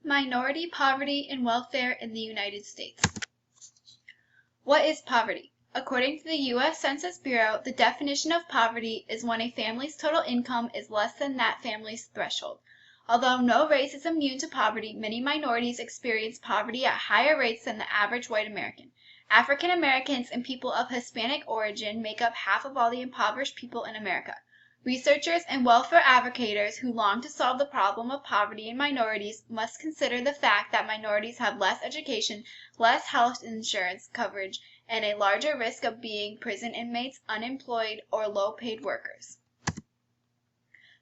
Minority poverty and welfare in the United States. What is poverty? According to the U.S. Census Bureau, the definition of poverty is when a family's total income is less than that family's threshold. Although no race is immune to poverty, many minorities experience poverty at higher rates than the average white American. African Americans and people of Hispanic origin make up half of all the impoverished people in America. Researchers and welfare advocates who long to solve the problem of poverty in minorities must consider the fact that minorities have less education, less health insurance coverage, and a larger risk of being prison inmates, unemployed, or low-paid workers.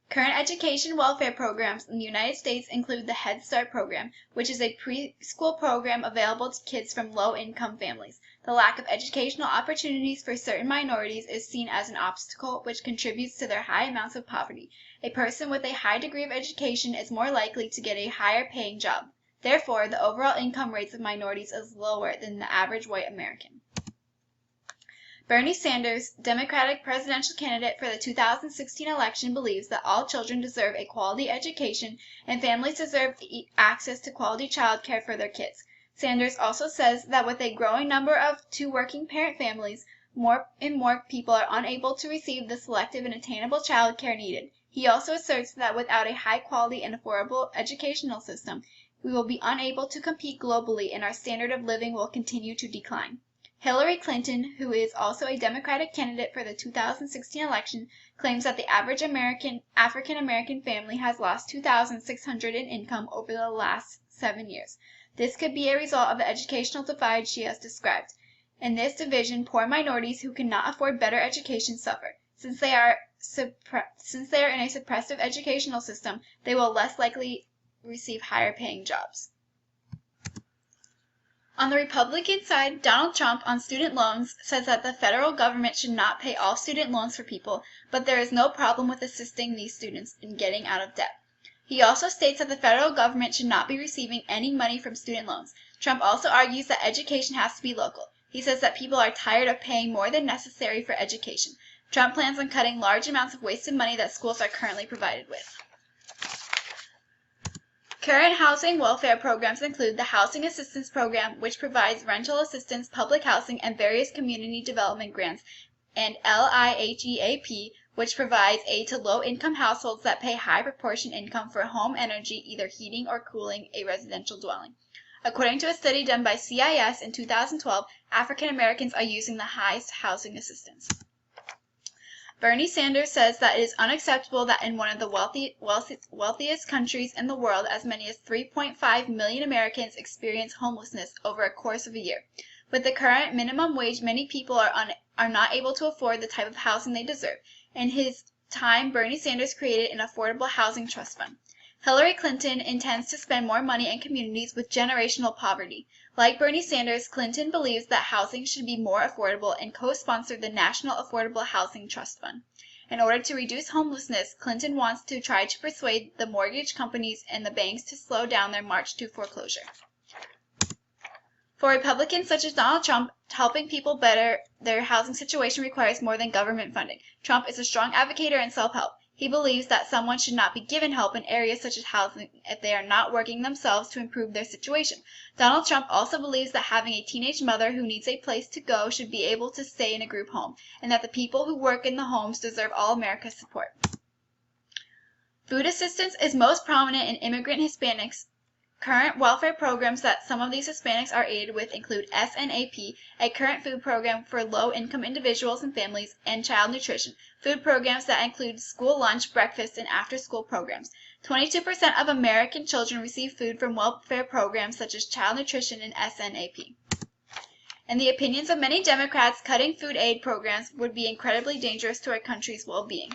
Current education welfare programs in the United States include the Head Start program, which is a preschool program available to kids from low-income families. The lack of educational opportunities for certain minorities is seen as an obstacle which contributes to their high amounts of poverty. A person with a high degree of education is more likely to get a higher-paying job. Therefore, the overall income rates of minorities is lower than the average white American. Bernie Sanders, Democratic presidential candidate for the 2016 election, believes that all children deserve a quality education and families deserve access to quality child care for their kids. Sanders also says that with a growing number of two-working parent families, more and more people are unable to receive the selective and attainable child care needed. He also asserts that without a high-quality and affordable educational system, we will be unable to compete globally and our standard of living will continue to decline. Hillary Clinton, who is also a Democratic candidate for the 2016 election, claims that the average African American family has lost $2,600 in income over the last 7 years. This could be a result of the educational divide she has described. In this division, poor minorities who cannot afford better education suffer. Since they are in a suppressive educational system, they will less likely receive higher-paying jobs. On the Republican side, Donald Trump on student loans says that the federal government should not pay all student loans for people, but there is no problem with assisting these students in getting out of debt. He also states that the federal government should not be receiving any money from student loans. Trump also argues that education has to be local. He says that people are tired of paying more than necessary for education. Trump plans on cutting large amounts of wasted money that schools are currently provided with. Current housing welfare programs include the Housing Assistance Program, which provides rental assistance, public housing, and various community development grants, and LIHEAP, which provides aid to low-income households that pay high proportion income for home energy, either heating or cooling a residential dwelling. According to a study done by CIS in 2012, African Americans are using the highest housing assistance. Bernie Sanders says that it is unacceptable that in one of the wealthiest countries in the world, as many as 3.5 million Americans experience homelessness over a course of a year. With the current minimum wage, many people are not able to afford the type of housing they deserve. In his time, Bernie Sanders created an affordable housing trust fund. Hillary Clinton intends to spend more money in communities with generational poverty. Like Bernie Sanders, Clinton believes that housing should be more affordable and co-sponsored the National Affordable Housing Trust Fund. In order to reduce homelessness, Clinton wants to try to persuade the mortgage companies and the banks to slow down their march to foreclosure. For Republicans such as Donald Trump, helping people better their housing situation requires more than government funding. Trump is a strong advocate in self-help. He believes that someone should not be given help in areas such as housing if they are not working themselves to improve their situation. Donald Trump also believes that having a teenage mother who needs a place to go should be able to stay in a group home, and that the people who work in the homes deserve all America's support. Food assistance is most prominent in immigrant Hispanics. Current welfare programs that some of these Hispanics are aided with include SNAP, a current food program for low-income individuals and families, and child nutrition, food programs that include school lunch, breakfast, and after-school programs. 22% of American children receive food from welfare programs such as child nutrition and SNAP. In the opinions of many Democrats, cutting food aid programs would be incredibly dangerous to our country's well-being.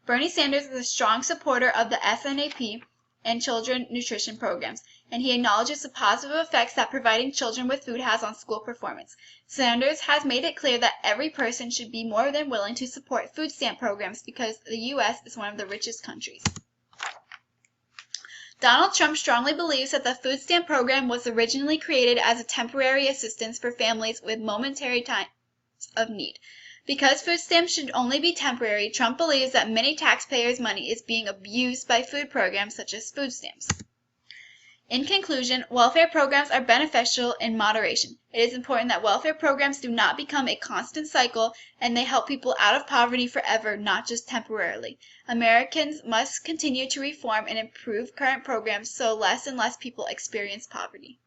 Bernie Sanders is a strong supporter of the SNAP and children nutrition programs, and he acknowledges the positive effects that providing children with food has on school performance. Sanders has made it clear that every person should be more than willing to support food stamp programs because the U.S. is one of the richest countries. Donald Trump strongly believes that the food stamp program was originally created as a temporary assistance for families with momentary times of need. Because food stamps should only be temporary, Trump believes that many taxpayers' money is being abused by food programs such as food stamps. In conclusion, welfare programs are beneficial in moderation. It is important that welfare programs do not become a constant cycle and they help people out of poverty forever, not just temporarily. Americans must continue to reform and improve current programs so less and less people experience poverty.